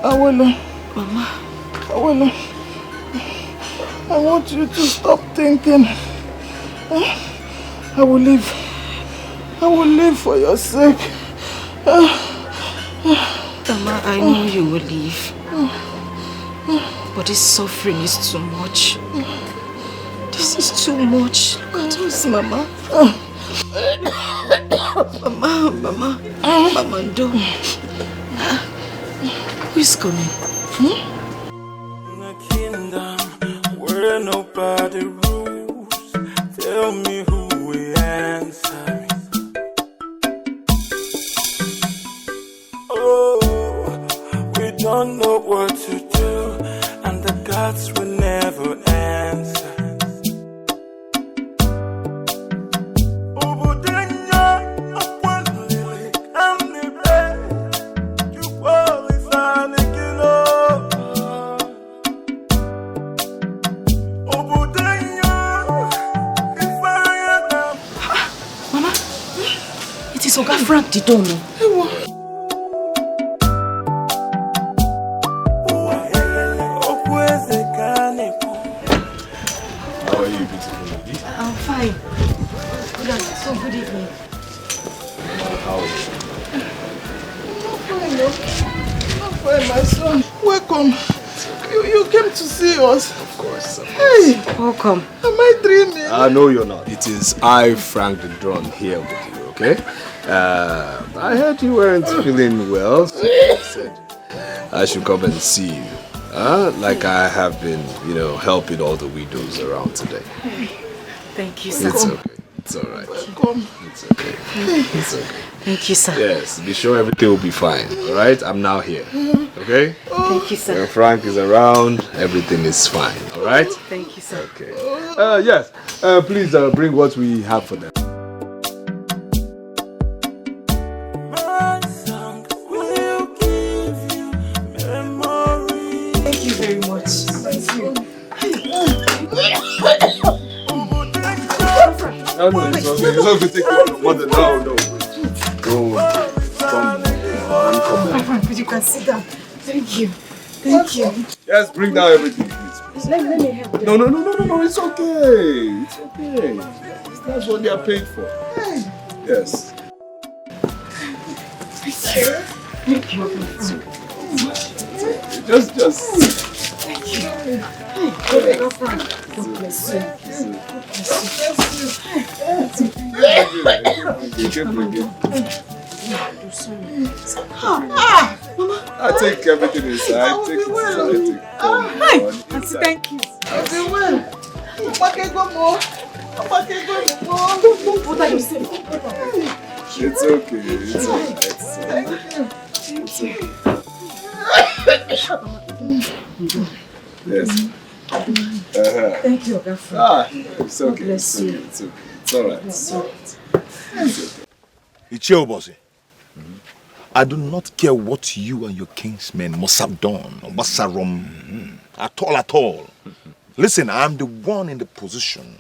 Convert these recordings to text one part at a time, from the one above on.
Mama. I want you to stop thinking. I will live. I will live for your sake. Mama, I know you will leave. But this suffering is too much. This is too much. Look at us, Mama. Mama, do. Who is coming? In a kingdom where nobody rules, tell me who will answer me. Oh, we don't know what to do, and the gods will never answer. Oga Frank, you don't know. How are you, beautiful lady? I'm fine. Good evening. How are you? I'm fine, my son. Welcome. You came to see us. Of course. Hey, welcome. Am I dreaming? No, you're not. It is I, Frank the Drone, here with you, okay? I heard you weren't feeling well, so I said I should come and see you. Like I have been, helping all the widows around today. Thank you, sir. It's okay. It's all right. Come. It's okay. It's okay. Thank you, sir. Yes, be sure everything will be fine, all right? I'm now here, okay? Thank you, sir. When Frank is around, everything is fine, all right? Thank you, sir. Okay. Yes, please bring what we have for them. Thank you very much. Thank you. No, it's okay. It's okay. Take your mother. No. Come on. You can sit down. Thank you. Thank you. Yes, bring down everything, please. Let me help you. No. It's okay. It's okay. That's what they are paid for. Yes. Thank you. Just. Thank you. God bless you. I take everything inside. Take it inside. Hi, Auntie, thank you. Don't bother yourself. It's okay. It's alright. Thank you. Yes. Thank you, Oga Frank. It's okay. God bless you. It's okay. It's alright. It's your bossy. I do not care what you and your kinsmen must have done or must have run at all. Listen, I'm the one in the position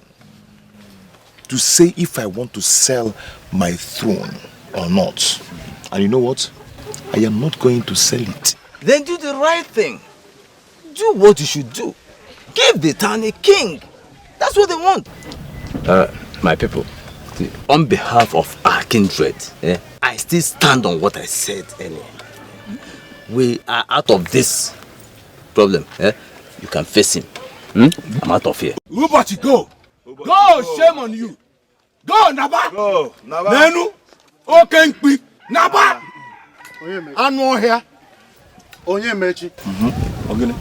to say if I want to sell my throne or not. And you know what? I am not going to sell it. Then do the right thing. Do what you should do. Give the town a king. That's what they want. My people, on behalf of our kindred, I still stand on what I said earlier. We are out of this problem. You can face him. I'm out of here. Ubati, go! Go, shame on you! Go, Naba! Go, Naba! Nenu! Okay, quick! Naba! Anwo here. Onye mechi. Okay.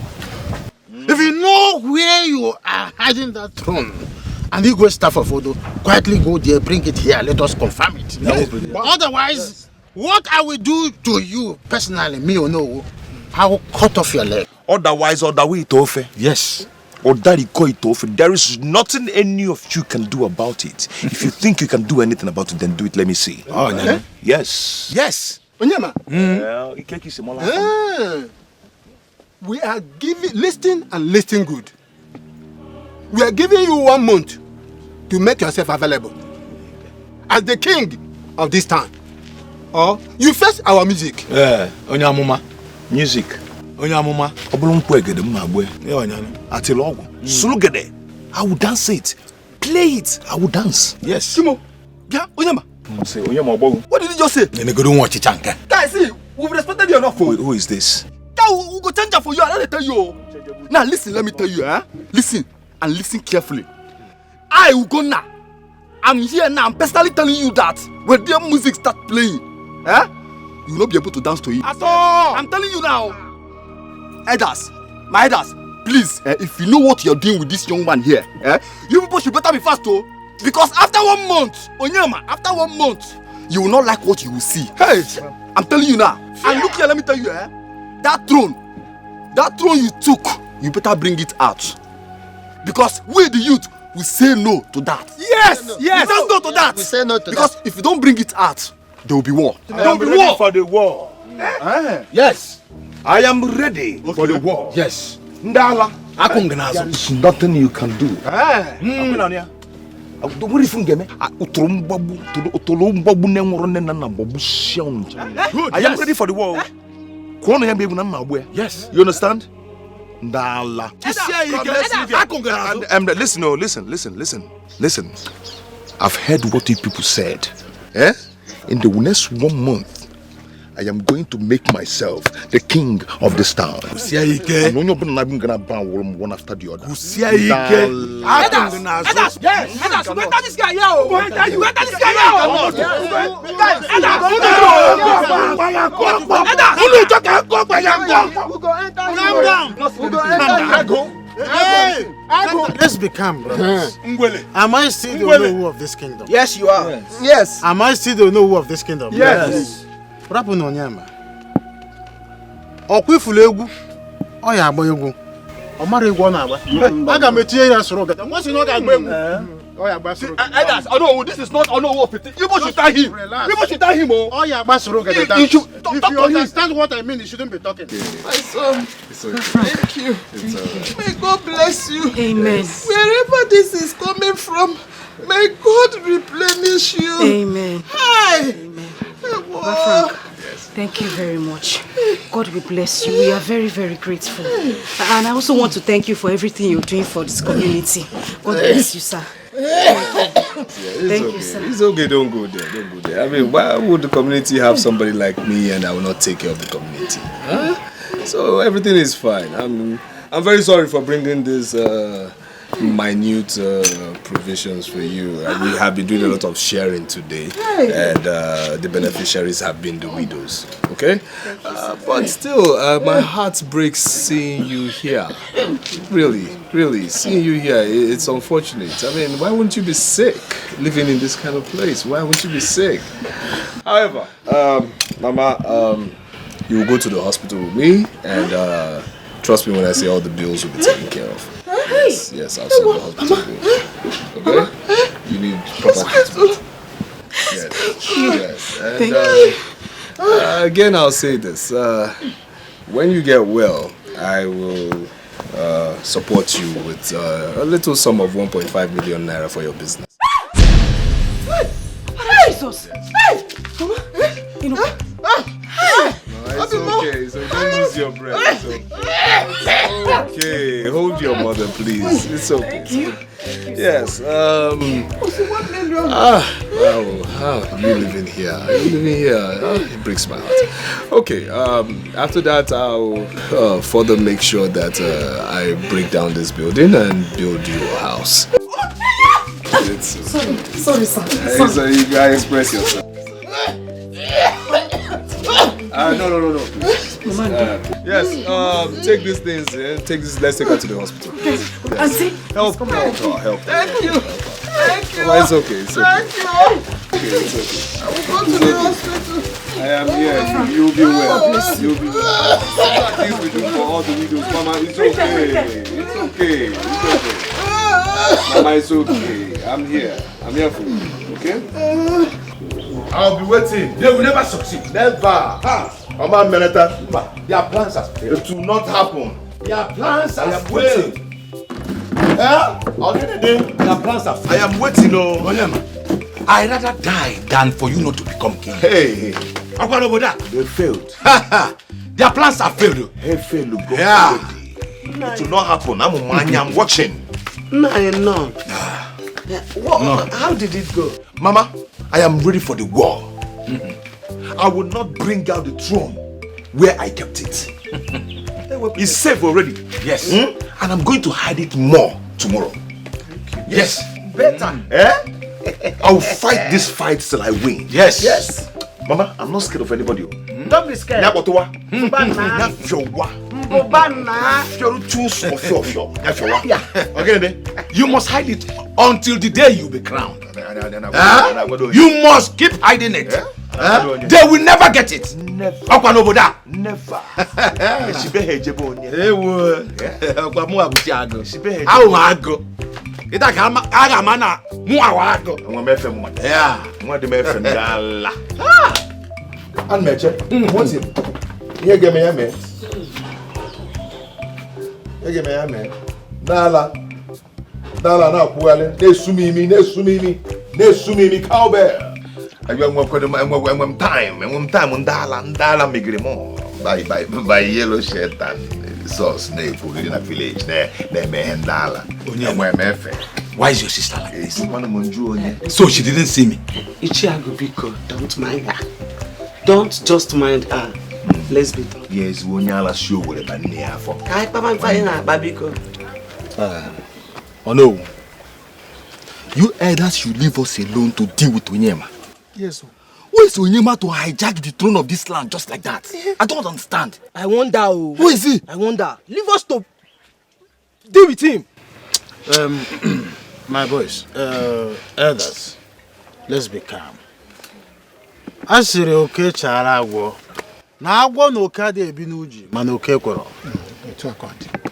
If you know where you are hiding that throne, and you go staff of Odo, quietly go there, bring it here, let us confirm it. Yes. But otherwise, what I will do to you personally, me or no, I will cut off your leg. Otherwise, Odawi yes. Odari there is nothing any of you can do about it. If you think you can do anything about it, then do it. Let me see. Oh, okay. Yes. Yes. Onyema. We are listening good. We are giving you 1 month to make yourself available as the king of this town. Or you face our music. Onyamuma, music. Onyamuma, Obolonkwegede Mabwe, Atilogo, Sulugede. I will dance it. Play it. I will dance. Yes. Kimo. Yeah, Onyama. Say Onyama Obogu. What did you just say? Then they go don't watch Chichanka. Guys, see, we've respected you enough. Who is this? We'll go change for you. I don't tell you. Now listen, let me tell you, Listen and listen carefully. I will go now. I'm here now. I'm personally telling you that when their music start playing, you will not be able to dance to it. At all. I'm telling you now. Elders, my elders, please, if you know what you're doing with this young man here, you people should better be fast, oh. Because after 1 month, Onyema, after 1 month, you will not like what you will see. Hey, I'm telling you now. And look here, let me tell you, that throne you took, you better bring it out. Because we, the youth, will say no to that. Yes, yes. We say no to that. We say no to because if you don't bring it out, there will be war. There will be war for the war. Yes. I am ready for the war. Yes. Ndala. There is nothing you can do. I am ready for the war. Yes. You understand? Ndala. Listen. I've heard what you people said. In the next 1 month, I am going to make myself the king of this town. I'm not going to ban one after the other. Yes. Enter this guy here. Enter this guy Let's be calm, brothers. Am I still the owner of this kingdom? Yes, you are. Yes. Am I still the owner of this kingdom? Yes. What happened on Yama? Okwifulegu, Oya Boyogu, Omari Guanaba. I can material as rocket. And what's in order? Oya Basro. Oh no, this is not Ono. You should tie him. You should tie him. Oya Basro. If you understand what I mean, you shouldn't be talking. My son, thank you. May God bless you. Amen. Wherever this is coming from, may God replenish you. Amen. Hi. Amen. Frank, thank you very much. God will bless you. We are very, very grateful. And I also want to thank you for everything you're doing for this community. God bless you, sir. Thank you, sir. It's okay, don't go there. I mean, why would the community have somebody like me and I will not take care of the community? So everything is fine. I'm very sorry for bringing this minute provisions for you. We have been doing a lot of sharing today, and the beneficiaries have been the widows. Okay, but still, my heart breaks seeing you here. Really, seeing you here, it's unfortunate. I mean, why wouldn't you be sick living in this kind of place? Why wouldn't you be sick? However, Mama, you will go to the hospital with me, and trust me when I say all the bills will be taken care of. Yes, I'll send the hospital. Okay? You need proper treatment. Yes. And again, I'll say this. When you get well, I will support you with a little sum of 1.5 million naira for your business. Jesus! Hey! Mama! You know... It's okay, so don't lose your breath. It's okay. Hold your mother, please. It's okay. Thank you. Yes. Wow. You living here? It breaks my heart. Okay. After that, I'll further make sure that I break down this building and build you a house. Sorry, sir. So you guys express yourself. No. Yes, take these things. Take this. Let's take her to the hospital. Yes. Help her. Thank you. Oh, it's okay. It's okay. Thank you. Okay, it's okay. I will go to the hospital. I am here. You'll be well. You'll be well. Things we do for all the widows, Mama. It's okay. It's okay. Mama, it's okay. I'm here. I'm here for you. Okay? I'll be waiting. They will never succeed. Never. Oma Meneta, their plans are failed. It will not happen. Their plans are failed. Their plans are failed. I am waiting. I'd rather die than for you not to become king. Hey. They failed. Their plans are failed. Yeah. It will not happen. I'm watching. No. How did it go? Mama, I am ready for the war. I will not bring out the throne where I kept it. It's safe already. Yes. And I'm going to hide it more tomorrow. Yes. Better. I will fight this fight till I win. Yes. Mama, I'm not scared of anybody. Don't be scared. You must hide it until the day you be crowned. You must keep hiding it. They will never get it. Never. Never. What's it? Here, give me a man. Here, give me a man. Dala, now, Puale. They sumi me, cowbell. I want time on Dala, make it more. By yellow shirt and sauce, they put it in a village there, they may hand Dala. Why is your sister like this? So she didn't see me. Ichiago Biko, don't mind her. Don't just mind her. Let's be talking. Yes, Wonyala show with a banana for. Kai Papa Fina, Babiko. Oh no. You elders should leave us alone to deal with Onyema. Yes, sir. Who is Onyema to hijack the throne of this land just like that? I don't understand. I wonder. Who is he? I wonder. Leave us to deal with him. My boys, elders, let's be calm. Asiri oke chara agwo. Na agwo no ka de ebi n'uji, ma no ke kworo.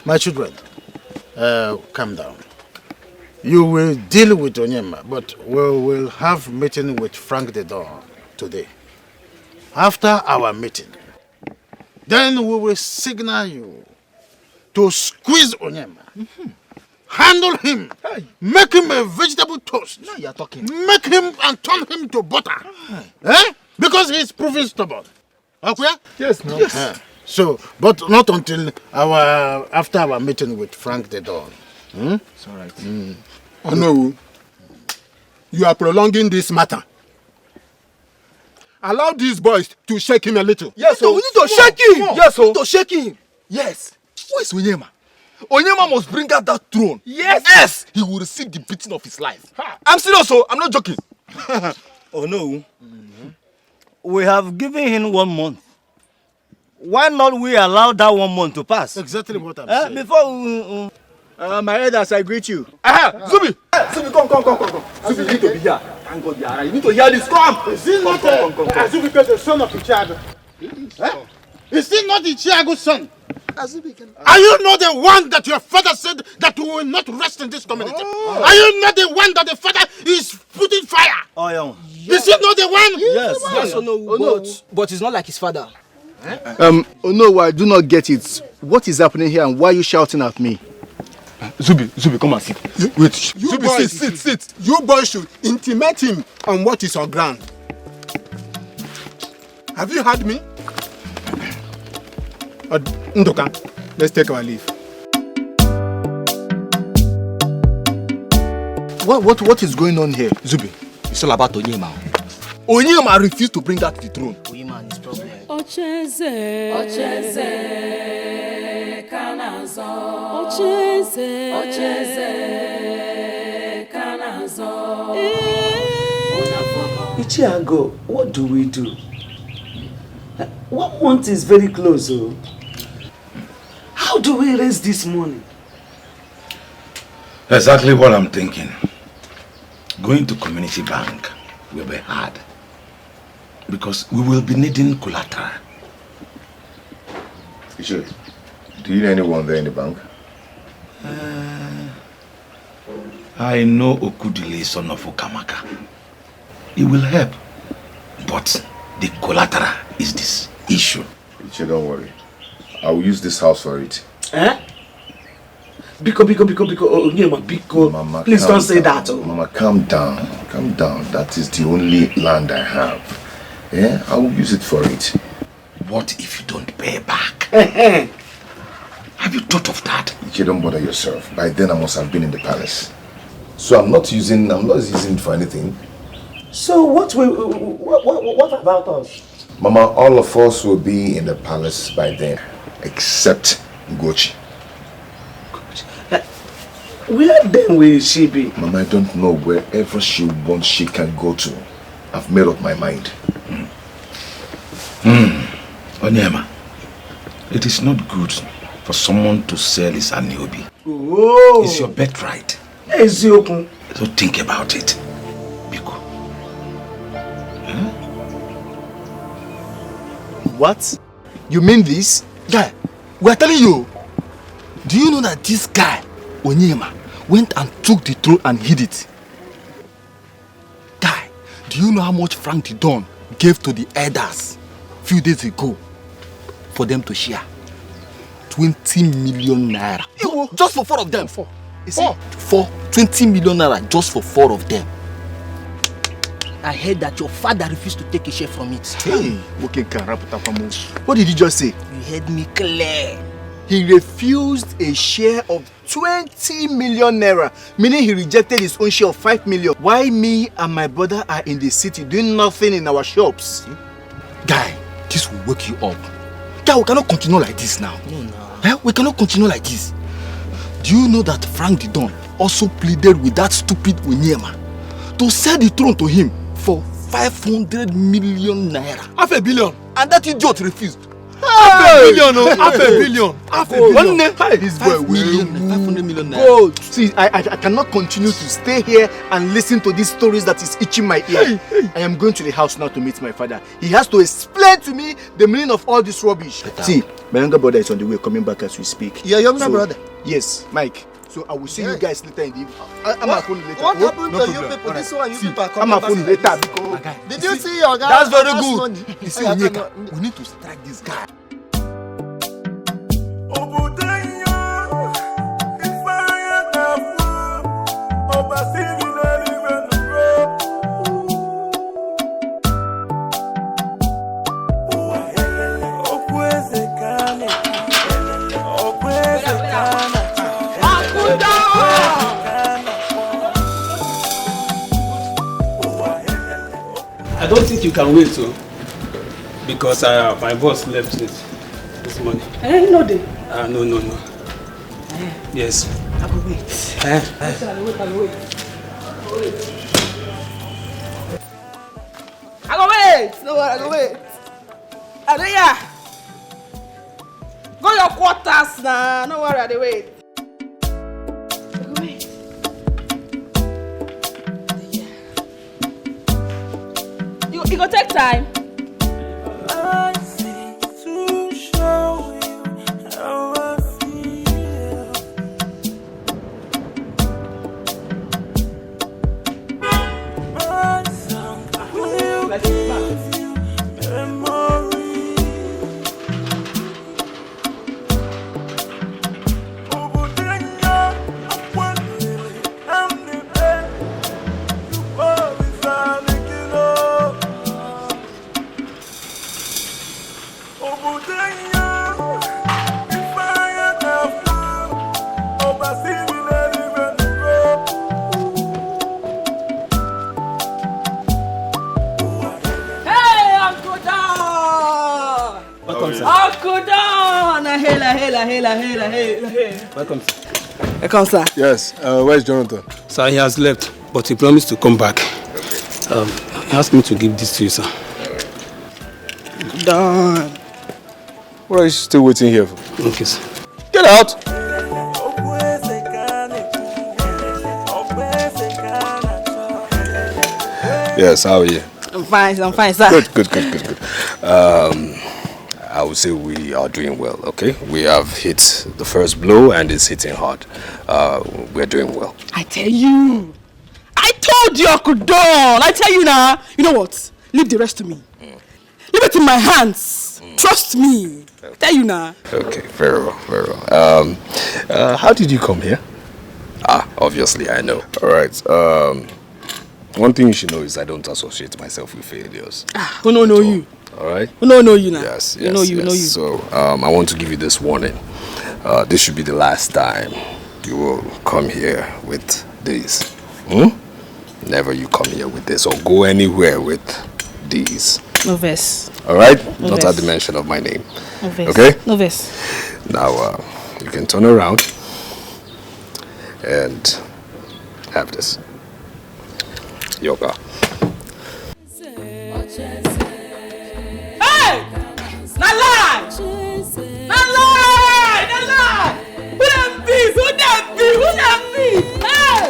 My children, calm down. You will deal with Onyema, but we will have meeting with Frank the Don today. After our meeting, then we will signal you to squeeze Onyema. Handle him. Make him a vegetable toast. Now you're talking. Make him and turn him to butter. Because he's proving stubborn. Okay? Yes, no. Yes. So, but not until after our meeting with Frank the Don. It's all right. Oh no. You are prolonging this matter. Allow these boys to shake him a little. Yes, So we need to shake him. Yes, We need to shake him. Yes. Who is Onyema? Onyema must bring out that throne. Yes. He will receive the beating of his life. I'm serious, so I'm not joking. Oh no. We have given him 1 month. Why not we allow that 1 month to pass? Exactly what I'm saying. Before My elders, I greet you. Zubi! Zubi, come. Zubi, you need to be here. Thank God you are right. You need to hear this. Come! Is he not Azubike, the son of Ichiago? Is he not Ichiago's son? Are you not the one that your father said that we will not rest in this community? Are you not the one that the father is putting fire? Oh yeah. Is he not the one? Yes, no. But he's not like his father. Oh no, I do not get it. What is happening here and why are you shouting at me? Zubi, come and sit. Wait. You Zubi, boys, sit. You boys should intimate him on what is on ground. Have you heard me? Ndoka, let's take our leave. What is going on here? Zubi, it's all about Onyema. Onyema refused to bring out the throne. Onyema and his problem. Ocheze kanazo. Ocheze kanazo. Ichiago, what do we do? 1 month is very close. Oh. How do we raise this money? Exactly what I'm thinking. Going to community bank will be hard because we will be needing collateral. Do you know anyone there in the bank? I know Okudili, son of Okamaka. He will help, but the collateral is this issue. Don't worry. I will use this house for it. Biko, Onyema, Mama, please don't say that. Oh. Mama, calm down. That is the only land I have. Yeah, I will use it for it. what if you don't pay back? Have you thought of that? You don't bother yourself. By then I must have been in the palace. So I'm not using it for anything. So what about us? Mama, all of us will be in the palace by then, except Ugochi. Where then will she be? Mama, I don't know. Wherever she wants, she can go to. I've made up my mind. Onyema, it is not good for someone to sell his aniobi. Oh. It's your birthright. So think about it. Biko. What? You mean this? Guy, we are telling you. Do you know that this guy, Onyema, went and took the throne and hid it? Guy, do you know how much Frank the Don gave to the elders a few days ago for them to share? 20 million naira. Just for 4 of them. For 20 million naira just for 4 of them. I heard that your father refused to take a share from it. Hey, what did you just say? You heard me clear. He refused a share of 20 million naira, meaning he rejected his own share of 5 million. Why me and my brother are in the city doing nothing in our shops? Guy, this will wake you up. Guy, we cannot continue like this now. No. We cannot continue like this. Do you know that Frank the Don also pleaded with that stupid Onyema to sell the throne to him for 500 million naira? Half a billion. And that idiot refused. Half a billion, no? Half a billion. Half a billion. This boy 500 million naira. Go. See, I cannot continue to stay here and listen to these stories that is itching my ear. I am going to the house now to meet my father. He has to explain to me the meaning of all this rubbish. See, my younger brother is on the way, coming back as we speak. Your younger brother? Yes, Mike. So I will see you guys later in the evening. I'm What happened to you people? This one you people are coming back. Later because Did you see your guy? That's very good. You see, Onyeka, we need to strike this guy. I don't think you can wait, so because my boss left it this morning. No, they. No. Yes. I will wait. I will wait. I go wait. No, I go wait. Adeya, go your quarters now. No worry, I dey wait. I go wait. You go take time. I think to show you how I feel. My song will give you memory. Obudenya, akwani, amnibe, you always are making up. Hey, Uncle Don! Welcome, sir. Uncle Don! Hela. Welcome, sir. Welcome, sir. Yes, where's Jonathan? Sir, he has left, but he promised to come back. He asked me to give this to you, sir. Don. What are you still waiting here for? Okay, sir. Get out! Yes, how are you? I'm fine, sir. Good. I would say we are doing well, okay? We have hit the first blow and it's hitting hard. We're doing well. I tell you. I told you, Uncle Don. I tell you now. You know what? Leave the rest to me. Leave it in my hands. Trust me. I tell you now. Okay, very well. How did you come here? Obviously I know. All right. One thing you should know is I don't associate myself with failures. Who don't know you? All right? We don't know you now. Yes, We know you, yes. know you. So, I want to give you this warning. This should be the last time you will come here with this. Never you come here with this or go anywhere with these. No verse. All right? No Not verse. at the mention of my name. No verse. Okay? No verse. Now, you can turn around and have this. Yoga. Hey! Not lie! Not lie! Not lie! Who that be? Who that be? Who that be? Hey!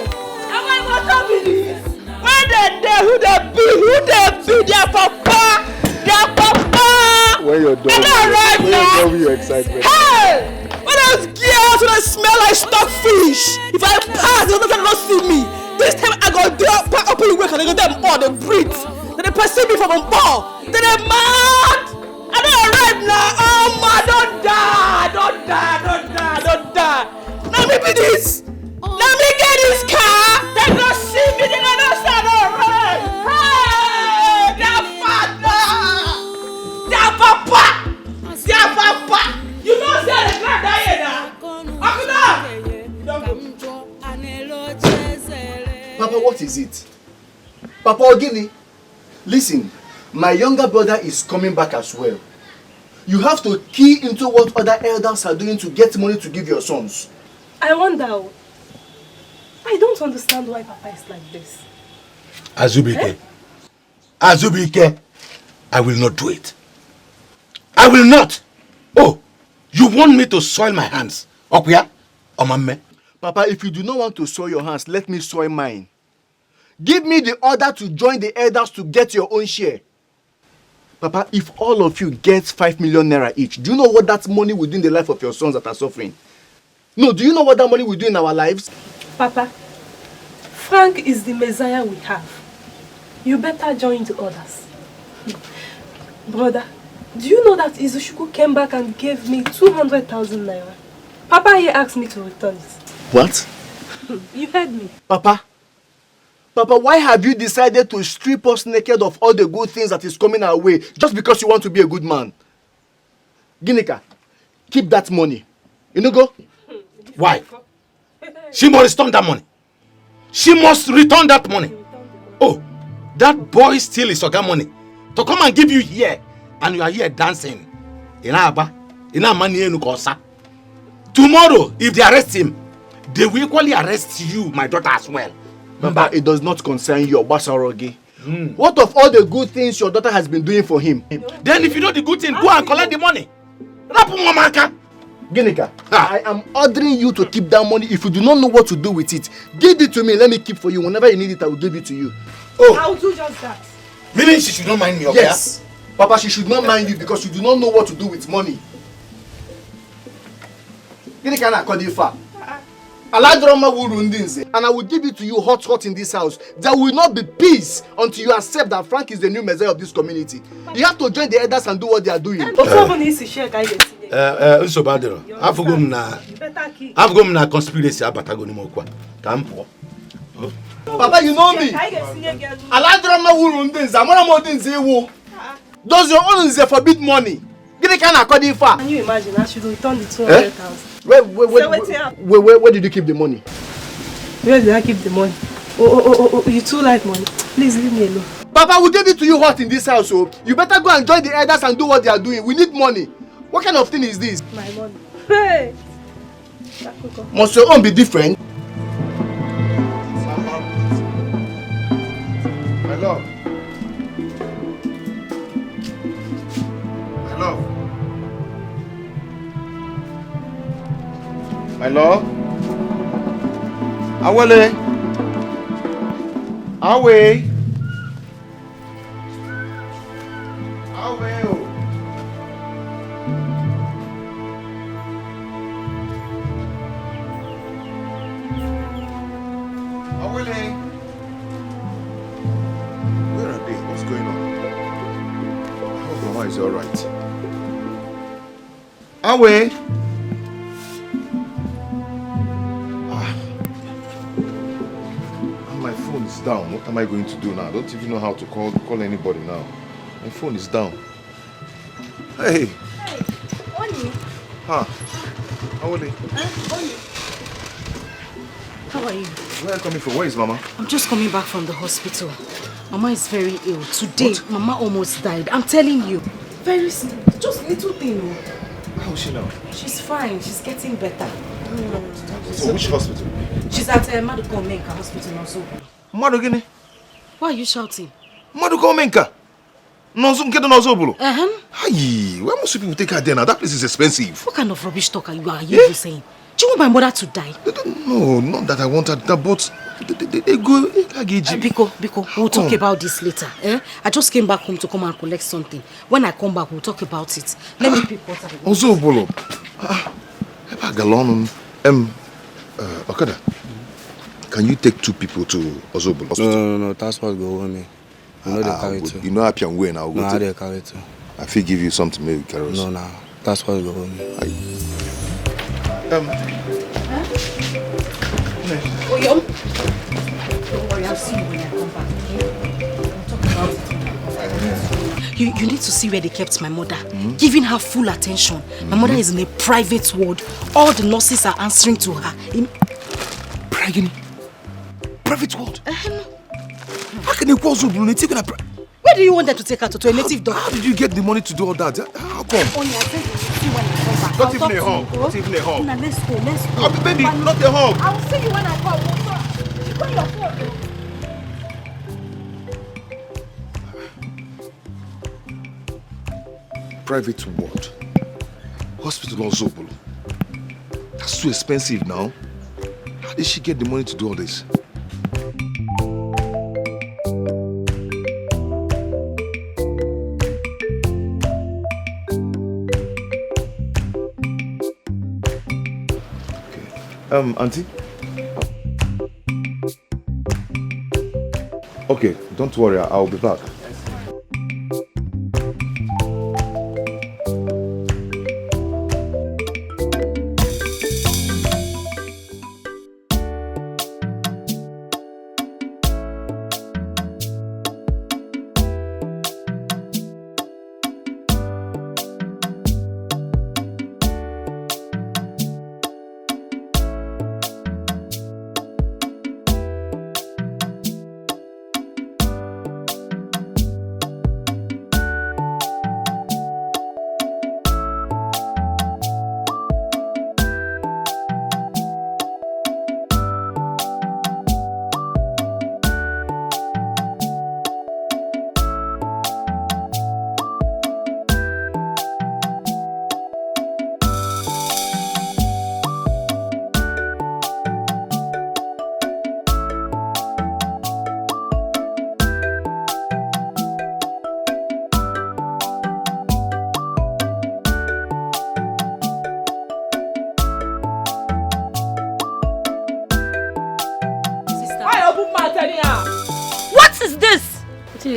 Am I what up in this? Where they there? Who that be? Who that be? Their papa! Their papa! When you're done, I don't right now! with your excitement. Hey! When those girls when I smell like stockfish, if I pass, they don't see me. This time I go there, up in the work and they go there more, they breathe. Then they perceive me from a ball. Then they mad. I don't arrive now. Oh my, don't die, don't die, don't die, don't die. Now me be this. Now me get this car. They go see me, they go not stand alright. Hey, their father, their papa, their papa. You know say the grand die now. Papa, what is it? Papa Ogini, listen, my younger brother is coming back as well. You have to key into what other elders are doing to get money to give your sons. I wonder. I don't understand why Papa is like this. Azubike. Azubike. I will not do it. I will not. Oh, you want me to soil my hands? Okuya? Omame? Papa, if you do not want to soil your hands, let me soil mine. Give me the order to join the elders to get your own share. Papa, if all of you get 5 million naira each, do you know what that money will do in the life of your sons that are suffering? No, do you know what that money will do in our lives? Papa, Frank is the Messiah we have. You better join the others. Brother, do you know that Izuchuku came back and gave me 200,000 naira? Papa here asked me to return it. What? You heard me. Papa, why have you decided to strip us naked of all the good things that is coming our way just because you want to be a good man? Ginika, keep that money. You know, go? Why? She must return that money. She must return that money. Oh, that boy steal his oga money to come and give you here, and you are here dancing. Tomorrow, if they arrest him, they will equally arrest you, my daughter, as well. Remember, it does not concern you, Obasarogi. What of all the good things your daughter has been doing for him? Then if you know the good thing, go and collect the money. Ginika, I am ordering you to keep that money. If you do not know what to do with it, give it to me. Let me keep for you. Whenever you need it, I will give it to you. Oh, I'll do just that. Meaning she should not mind me, okay? Yes. Papa, she should not mind you because you do not know what to do with money. Ginika na kodifa. And I will give it to you hot in this house. There will not be peace until you accept that Frank is the new Messiah of this community. You have to join the elders and do what they are doing. Conspiracy. Papa, you know me. Does your own forbid money? Can you imagine? I should return the 200,000. Where did you keep the money? Where did I keep the money? Oh, you too like money. Please leave me alone. Papa, we gave it to you hot in this house, so you better go and join the elders and do what they are doing. We need money. What kind of thing is this? My money. Hey! Must your own be different? My love. My love. My love. Awale. Awe. Awe. Awale. Where are they? What's going on? I hope Mama is alright. Awe. My phone is down. What am I going to do now? I don't even know how to call anybody now. My phone is down. Hey. Hey, Onny. Huh? How are you? Onny. How are you? Where are you coming from? Where is Mama? I'm just coming back from the hospital. Mama is very ill. Today, Mama almost died. I'm telling you. Very simple. Just little thing. How is she now? She's fine. She's getting better. So which hospital? She's at Maduko Menka Hospital also. Madugini? Why are you shouting? Maduko Menka? Nonso get Nozobulu. Uh-huh. Where most people take her there now? That place is expensive. What kind of rubbish talk are you saying? Do you want my mother to die? No, not that I wanted that, but they go. Biko, we'll talk about this later. I just came back home to come and collect something. When I come back, we'll talk about it. Let me pick water. Nozobulu. Galon. Okada. Can you take 2 people to Ozobulu hospital? No, that's what go on me. I know they carry too. You know happy and way now. No, they carry too. I feel give you something maybe carry. No, that's what go on me. Oyom. Don't worry, I'll see you when I come back, okay? We'll talk about it. You need to see where they kept my mother. Giving her full attention. My mother is in a private ward. All the nurses are answering to her. Private ward? How can you call Zobulu? Where do you want them to take her to a native doctor? How did you get the money to do all that? How come? Only I said you see when I come back. Not even a hug. Not even a hug. Nah, let's go. Baby, not a hug. I will see you when I come. You got your phone. Private ward. Hospital on Zobulu. That's too expensive now. How did she get the money to do all this? Auntie? Okay, don't worry, I'll be back.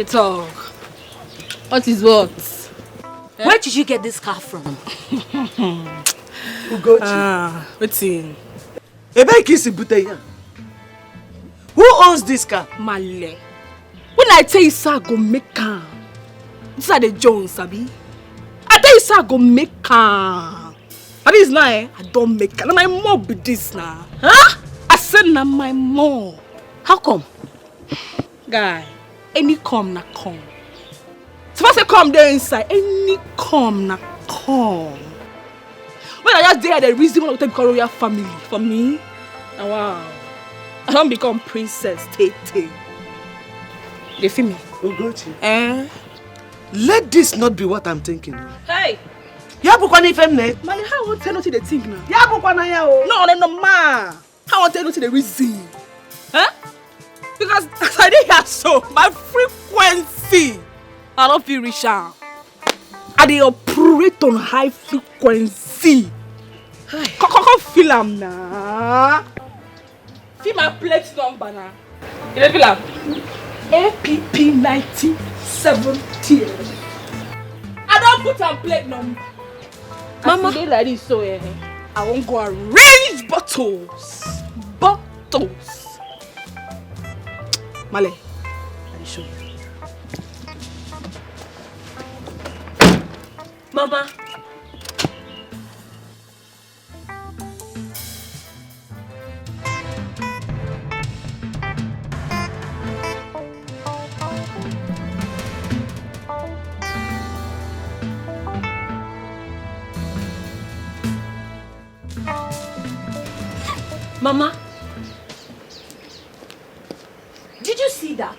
Talk. What is what? Where did you get this car from? What's in? Who owns this car? Male. When I tell you, sir, go make car. This are the Jones, Sabi. I tell you, sir, go make car. And this now, I don't make car. Now my mom be this now. Huh? I said, now my mom. How come? Guy. Any come na come. So I say come there inside. Any come na come. When I just there, the reason why I take royal family for me. Now wow, I don't become princess. Tete. You feel me? Ugochi. Let this not be what I'm thinking. Hey. Ya bukwana ifemne. Man, how want tell you the thing now? Ya bukwana ya o. No ma. How want tell you the reason? Huh? Because as I did here so, my frequency, I don't feel rich. I dey operate on high frequency. Come feel am na. Feel my plate number na. You dey feel am? APP 1970. I don't put on plate number. Mama, they like this so I won't go arrange bottles. Male, I show you. Mama. Mama, did you see that?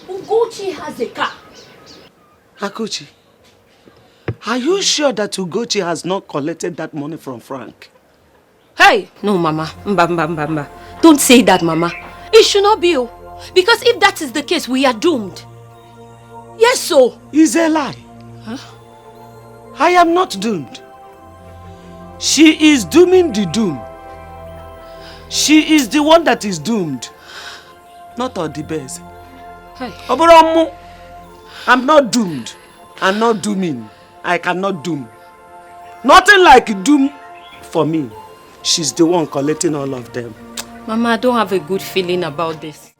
Ugochi has a car. Akuchi, are you sure that Ugochi has not collected that money from Frank? Hey! No, Mama. Mba. Don't say that, Mama. It should not be. Because if that is the case, we are doomed. Yes, so. It's a lie. Huh? I am not doomed. She is dooming the doom. She is the one that is doomed. Not Odibeze. Hey. Oboromu, I'm not doomed. I'm not dooming. I cannot doom. Nothing like doom for me. She's the one collecting all of them. Mama, I don't have a good feeling about this.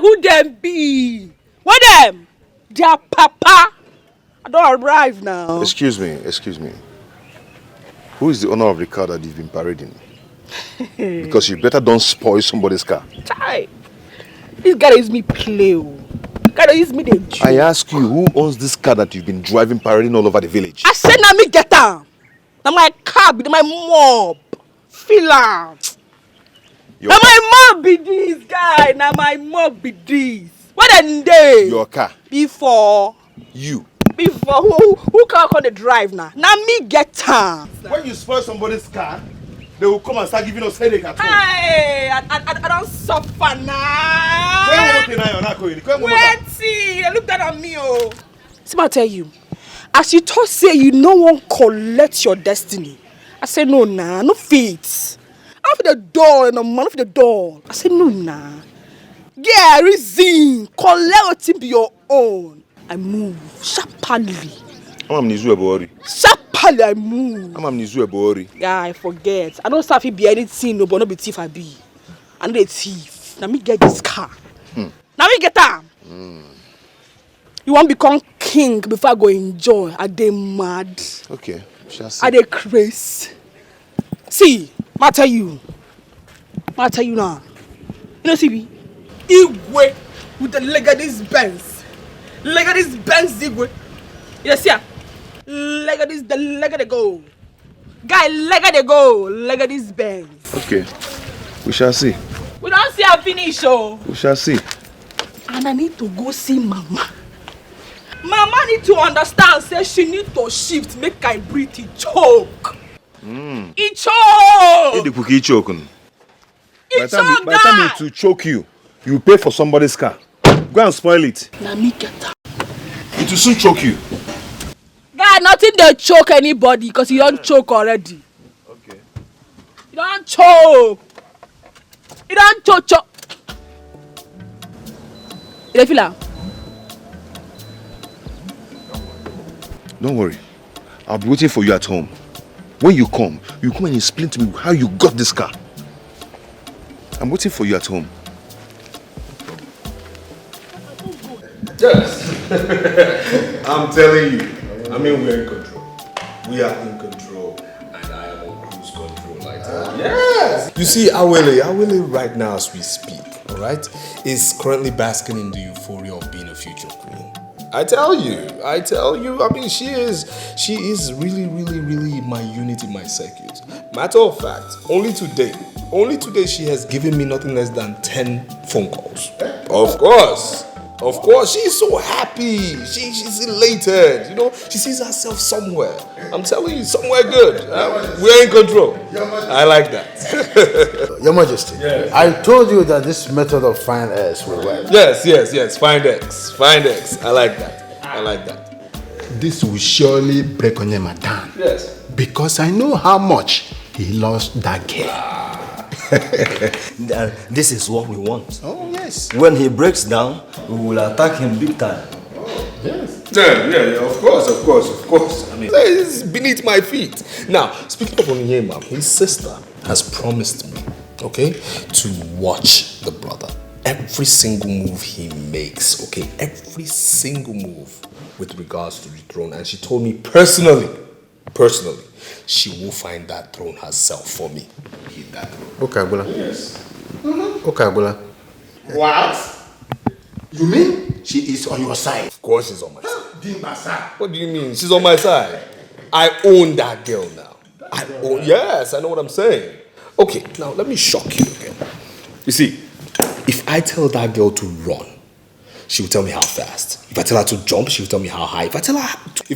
Who them be? What them? Their papa. I don't arrive now. Excuse me. Who is the owner of the car that you've been parading? Because you better don't spoil somebody's car. Chai. This guy is me play. Guy is me the Jew. I ask you, who owns this car that you've been driving parading all over the village? I said na me get am. Na my car be my mob. Feel am. Na my mob be this guy. Na my mob be this. What a day. Your car. Before. You. Before who can call the drive now? Now me get am. When you spoil somebody's car, they will come and start giving us headache at home. Hey, I don't suffer now. Wait, look down at me, oh. See what I tell you. As you talk say you no one collect your destiny. I say no nah, no fit. Off the door and the man off the door. I say no nah. Yeah, reason. Collect it be your own. I move sharply. Sharply I move. Yeah, I forget. I don't say if it be anything, no, but no be thief I be. I know a thief. Now me get this car. Now me get that. You want to become king before I go enjoy? Are they mad? Okay, shall see. Are they crazy? See, I tell you now. You know, see, Igwe with the leg of this Benz. Leg of this Benz, Igwe. You see, leg of this, the leg of the go. Guy, leg of the go. Leg of this Benz. Okay, we shall see. We don't see her finish, oh. We shall see. And I need to go see Mama. Mama need to understand, say she need to shift, make I breathe, it choke. It choke! By the time it to choke you, you pay for somebody's car. Go and spoil it. Now me get that. It will soon choke you. Guy, nothing they choke anybody because you don't choke already. Okay. You don't choke. You don't choke. You feel that? Don't worry. I'll be waiting for you at home. When you come and explain to me how you got this car. I'm waiting for you at home. Yes. I'm telling you. I mean, we're in control. We are in control. And I am on cruise control, like that. Yes. You see, Awele right now as we speak, alright, is currently basking in the euphoria of being a future queen. I tell you. I mean, she is really my unit in my circuit. Matter of fact, only today she has given me nothing less than 10 phone calls. Of course, she's so happy. She's elated. You know, she sees herself somewhere. I'm telling you, somewhere good. We're in control. I like that. Your Majesty, yes. I told you that this method of find X will work. Yes. Find X. I like that. This will surely break Onyema down. Yes. Because I know how much he lost Dikeh. This is what we want. Oh, yes. When he breaks down, we will attack him big time. Yes. Yeah, of course. I mean, it's beneath my feet. Now, speaking of Onyema, his sister has promised me, okay, to watch the brother. Every single move he makes, okay? Every single move with regards to the throne. And she told me personally, she will find that throne herself for me. That throne. Okay, Agbala. Yes. Okay, Agbala. What? You mean she is on your side? Of course she's on my side. What do you mean? She's on my side. I own that girl now. Yes, I know what I'm saying. Okay, now let me shock you again. You see, if I tell that girl to run, she will tell me how fast. If I tell her to jump, she will tell me how high. If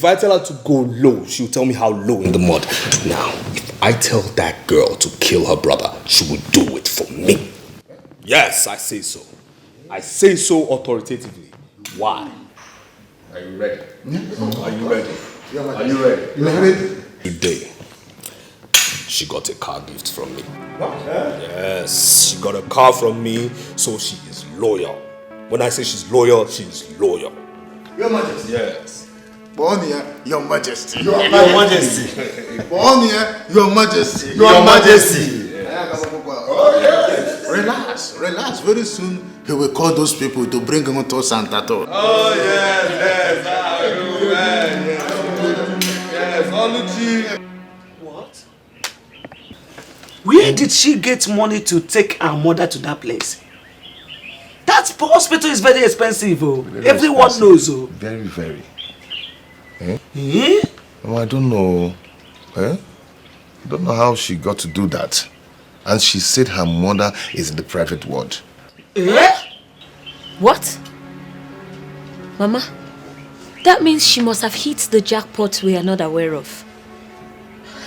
I tell her to go low, she will tell me how low in the mud. Now, if I tell that girl to kill her brother, she will do it for me. Yes, I say so. I say so authoritatively. Why? Are you ready? Are you ready? You ready? Today, she got a car gift from me. What? Yes, she got a car from me, so she is loyal. When I say she's loyal, she's loyal. Your Majesty. Yes. Bonia, Your Majesty. Your Majesty. Bonia, Your Majesty. Your Majesty. Relax. Very soon he will call those people to bring him to Santa Claus. Oh yes. Yes. What? Where did she get money to take her mother to that place? That hospital is very expensive. Everyone knows. Very. Eh? No, I don't know. I don't know how she got to do that. And she said her mother is in the private ward. What? Mama, that means she must have hit the jackpot we are not aware of.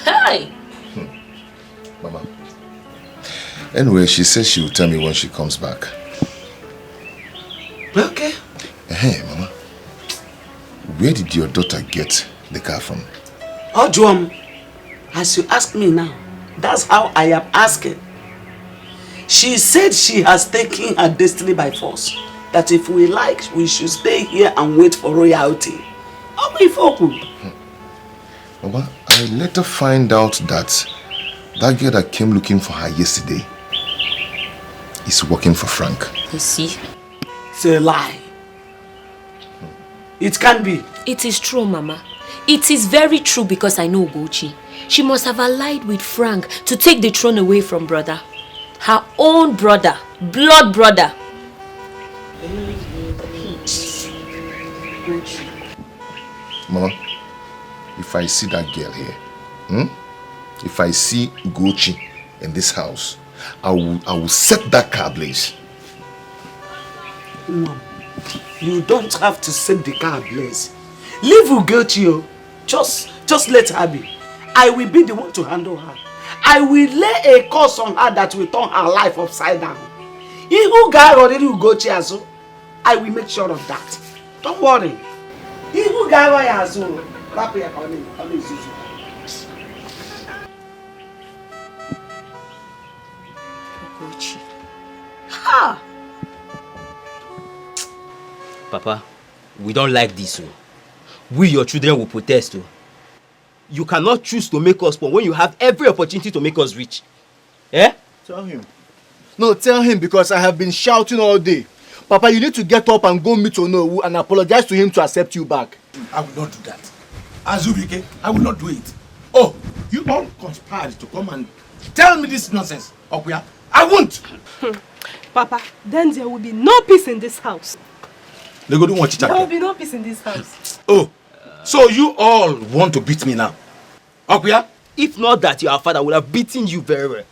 Hi! Mama. Anyway, she says she will tell me when she comes back. Okay. Hey, Mama. Where did your daughter get the car from? Ojuam, as you ask me now, that's how I am asking. She said she has taken her destiny by force. That if we like, we should stay here and wait for royalty. How many folk? Mama, I later find out that that girl that came looking for her yesterday is working for Frank. You see? It's a lie. It can be. It is true, Mama. It is very true because I know Ugochi. She must have allied with Frank to take the throne away from brother. Her own brother. Blood brother. Mama, if I see that girl here, if I see Ugochi in this house, I will set that car ablaze. No, you don't have to set the car ablaze. Leave Ugochi. Just let her be. I will be the one to handle her. I will lay a curse on her that will turn her life upside down. I will make sure of that. Don't worry. Ha! Papa, we don't like this. We, your children, will protest. You cannot choose to make us poor when you have every opportunity to make us rich. Eh? Tell him. No, tell him because I have been shouting all day. Papa, you need to get up and go meet Onowu and apologize to him to accept you back. I will not do that. Azubike, I will not do it. Oh, you all conspired to come and tell me this nonsense, Okuya. I won't. Papa, then there will be no peace in this house. They go do what There will be no peace in this house. Oh, so you all want to beat me now? Akuya? If not that, your father would have beaten you very well.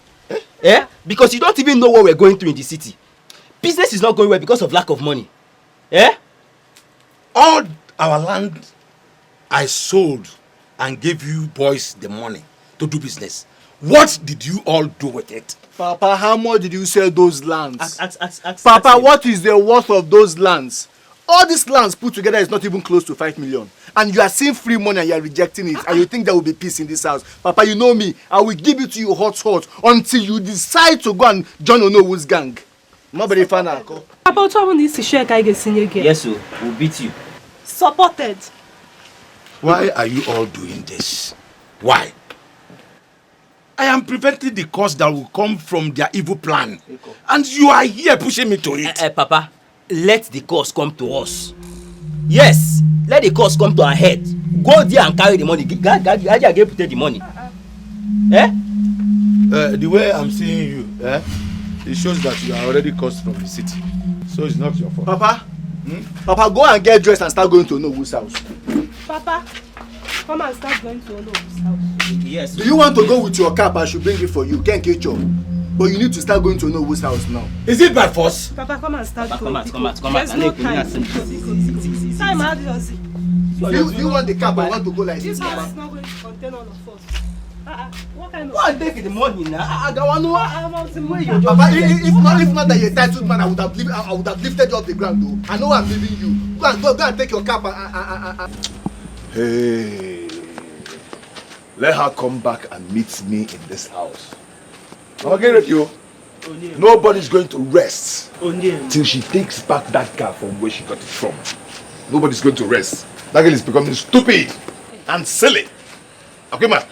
Eh? Because you don't even know what we're going through in the city. Business is not going well because of lack of money. Eh? All our land I sold and gave you boys the money to do business. What did you all do with it? Papa, how much did you sell those lands? Ask Papa, what is the worth of those lands? All these lands put together is not even close to 5 million. And you are seeing free money and you are rejecting it. And you think there will be peace in this house. Papa, you know me. I will give it to you hot until you decide to go and join Onowu's gang. Nobody fan Ako. Papa, what happened this share guy get senior game? Yes, sir. We'll beat you. Supported. Why are you all doing this? Why? I am preventing the cause that will come from their evil plan. And you are here pushing me to it. Papa, let the cause come to us. Yes, let the cause come to our head. Go there and carry the money. God, get the money. The way I'm seeing you, it shows that you are already caused from the city. So it's not your fault. Papa, Papa, go and get dressed and start going to Onowu's house. Papa, come and start going to Onowu's house. Yes. Do you want to go with your cap? I should bring it for you. Can't catch up. But you need to start going to Onowu's house now. Is it by force? Papa, come and start going. Come out. There's no time. Time, how do you see? You want the cap? I want to go like This this. house is not going to contain all of us. What kind of... Go and take the money now. I don't want to know. Papa, if not that you're a titled man, I would have lifted you off the ground though. I know I'm leaving you. Go and take your cap Hey, let her come back and meet me in this house. I'm again with you. Nobody's going to rest till she takes back that car from where she got it from. Nobody's going to rest. That girl is becoming stupid and silly. Okay, man.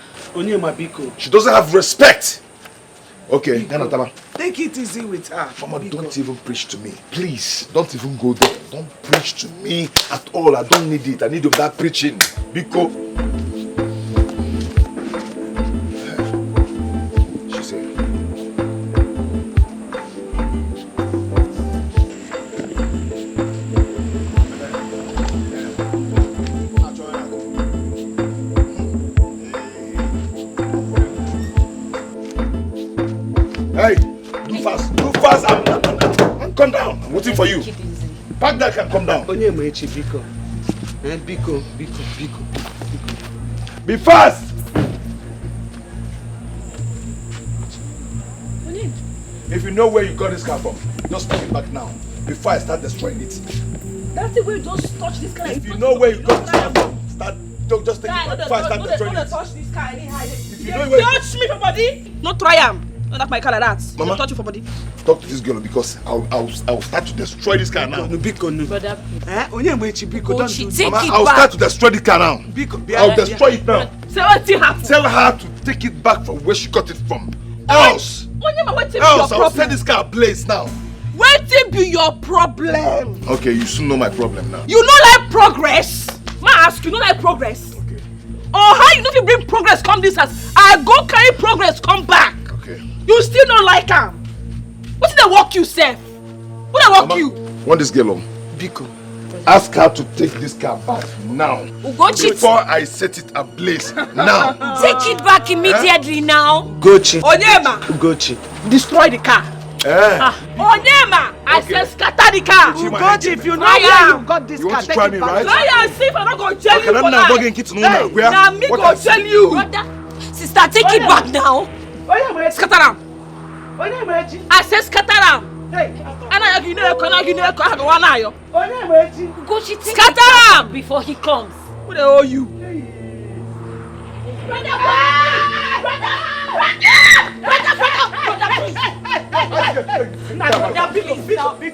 She doesn't have respect. Okay, take it easy with her. Mama, don't even preach to me. Please, don't even go there. Don't preach to me at all. I don't need it. I need that preaching. Biko. She said. Hey, do fast. And come down. I'm waiting for you. Pack that and come down. Be fast. If you know where you got this car from, just take it back now before I start destroying it. That's the way you just touch this car. If you know where you got this car from, just take it back before I start destroying it. Touch this car anyhow. If you know where touch me for body, not try am. Not like my car like that. Mama, touch you for body. Talk to this girl because I'll start to destroy this car now. Brother, Mama, I'll start to destroy the car now. I'll destroy it now. Tell her to take it back from where she got it from. Else I'll set this car ablaze now. What be your problem? Okay, you soon know my problem now. You know like progress? Ma ask you know like progress? Okay. Or how you know if you bring progress come this house? I go carry progress come back. Okay. You still don't like her. What did they walk you, Seth? What did they walk you? Want this girl home? Biko. Ask her to take this car back now. Ugochi. Before I set it ablaze. Now. Take it back immediately now. Ugochi. Onyema. Ugochi. Destroy the car. Onyema. I said scatter the car. Ugochi, if you know where you got this you car, want to try me, right? Try and see if I'm not going to tell you for now. that. Hey, now me go tell you. Sister, take it back now. Scatter am. I said scatter am. Scatter am before he comes. Who they owe you?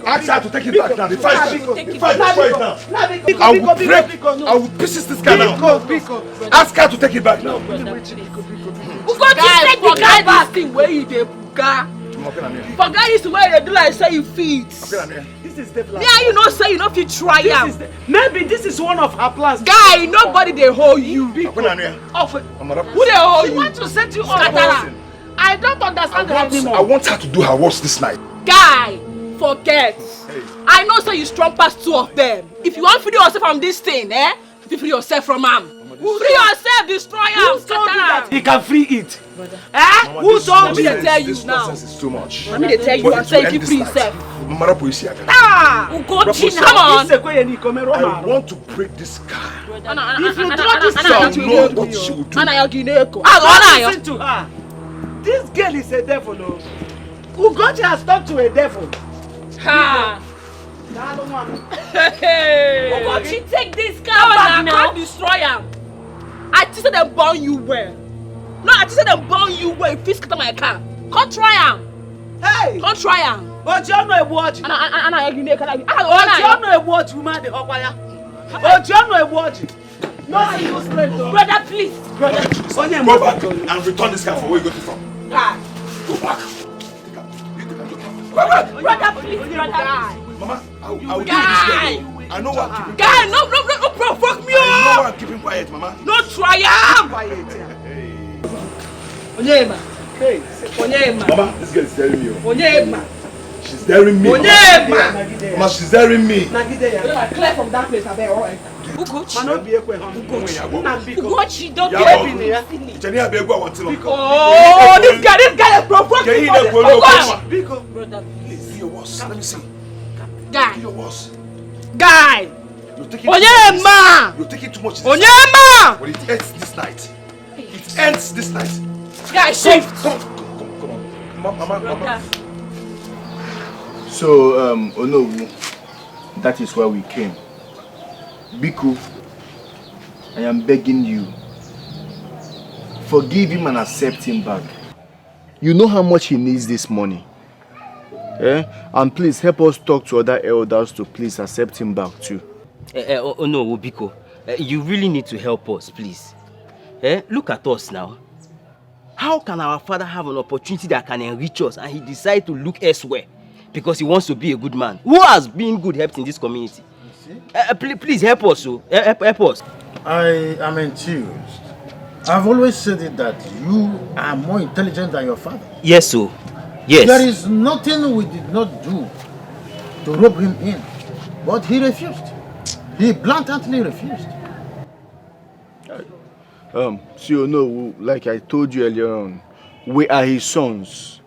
Ask her to take it back now. The fight right now. I will pieces this guy now. Ask her to take it back now. Forget this thing where you dey buga. Forget this way they do like say you fit. This is the plan. Yeah, you know say you no fit try am. Maybe this is one of her plans. Guy, nobody dey hold you. Who dey hold you? She want to set you up. I don't understand the anymore. I want her to do her worst this night. Guy, forget. I know say you strong past 2 of them. If you want to free yourself from this thing, you free yourself from him. Free yourself, destroy him, scatter him. He can free it. Who told me to tell you this now? Nonsense is too much. Let me to tell you and say you free yourself. Ugochi, come on. I want to break this car. If you do this, I know what she will do. Listen to her. This girl is a devil, no? Ugochi has turned to a devil. Ha! Ugochi, take this car back now. I can't destroy him. I just said them burn you well. No, I just said them burn you well. If you scatter my car, come try him. Hey! Come try him. But you know a watch. And I you know a watch, woman. The Okwaya. But you know a watch. No, I use brother, please. Brother, go back and return this car for where you got it from. Go back. Brother, please, brother. Mama, I will do this. I know what I'm keeping quiet. No, provoke me. I know what I'm keeping quiet, Mama. No try him. Onyema. Hey, Onyema. Mama, this girl is staring me. Onyema. She's staring me. Onyema. Mama, she's staring me. Clear from that place, I bet, alright. Ugochi, don't get me. Oh, this guy is provoking me. Ugochi. Brother, please. Do your worst. Let me see. Guy. Do your worst. Guy. You're taking Onyema. You're taking too much. Onyema. But it ends this night. It ends this night. Guy, shift. Come on. Mama. So, Onowu, that is why we came. Biko, I am begging you, forgive him and accept him back. You know how much he needs this money. And please help us talk to other elders to please accept him back too. No, Biko, you really need to help us, please. Look at us now. How can our father have an opportunity that can enrich us and he decide to look elsewhere because he wants to be a good man? Who has been good helped in this community? Please help us, help us. I am enthused. I've always said it that you are more intelligent than your father. Yes, sir. Yes. There is nothing we did not do to rope him in, but he refused. He blatantly refused. No, like I told you earlier on, we are his sons.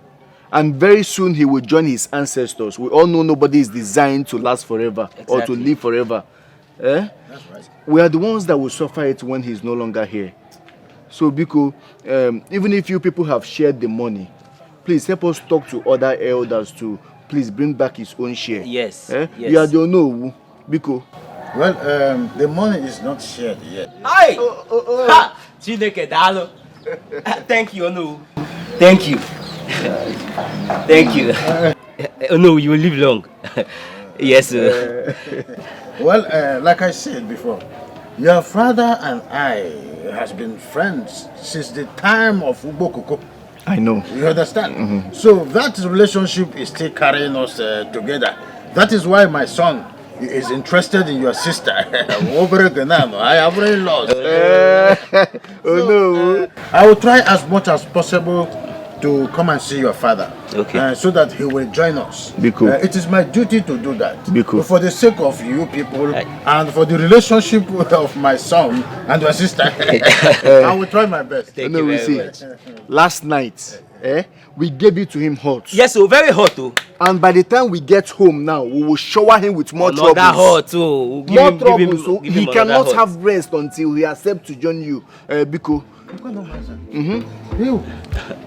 And very soon he will join his ancestors. We all know nobody is designed to last forever or to live forever. That's right. We are the ones that will suffer it when he's no longer here. So, Biko, even if you people have shared the money, please help us talk to other elders to please bring back his own share. Yes. Yes. You are the Onowu, Biko. Well, the money is not shared yet. Hi! Chineke dalo. Thank you, Onu. Thank you. Thank you. No, you will live long. Yes, sir. Well, like I said before, your father and I has been friends since the time of Ubokoko. I know. You understand? So that relationship is still carrying us together. That is why my son is interested in your sister. I have already lost. I will try as much as possible to come and see your father. Okay. So that he will join us. Cool. It is my duty to do that. Cool. For the sake of you people and for the relationship of my son and your sister, I will try my best. Thank you very much. Last night, we gave it to him hot. Yes, so very hot too. And by the time we get home now, we will shower him with more troubles. Hot too. More troubles. So he cannot have rest until he accepts to join you, Biko.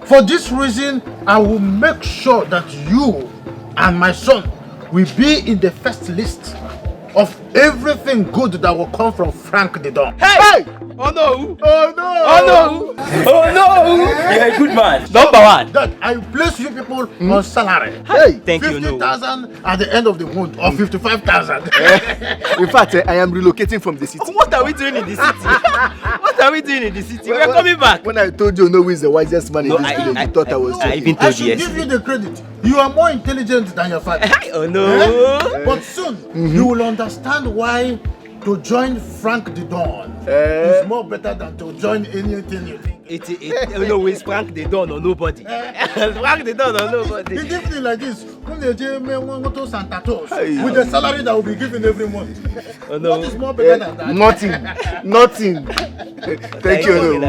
For this reason, I will make sure that you and my son will be in the first list of everything good that will come from Frank the Don. Hey! Oh no! Oh no! Oh no! Oh no! You're a good man. Number one. That I place you people on salary. Hey! Thank you. 50,000 at the end of the month or 55,000. In fact, I am relocating from the city. What are we doing in the city? What are we doing in the city? We're coming back. When I told you Onowu is the wisest man in this village, you thought I was joking. I even I told should you give you the credit. You are more intelligent than your father. Oh no! But soon you will understand why to join Frank the Don is more better than to join anything you think. It's always Frank the Don or nobody. Frank the Don or nobody. It's different like this. When they go to Santa Claus with the salary that will be given every month. What is more better than that? Nothing. Thank you.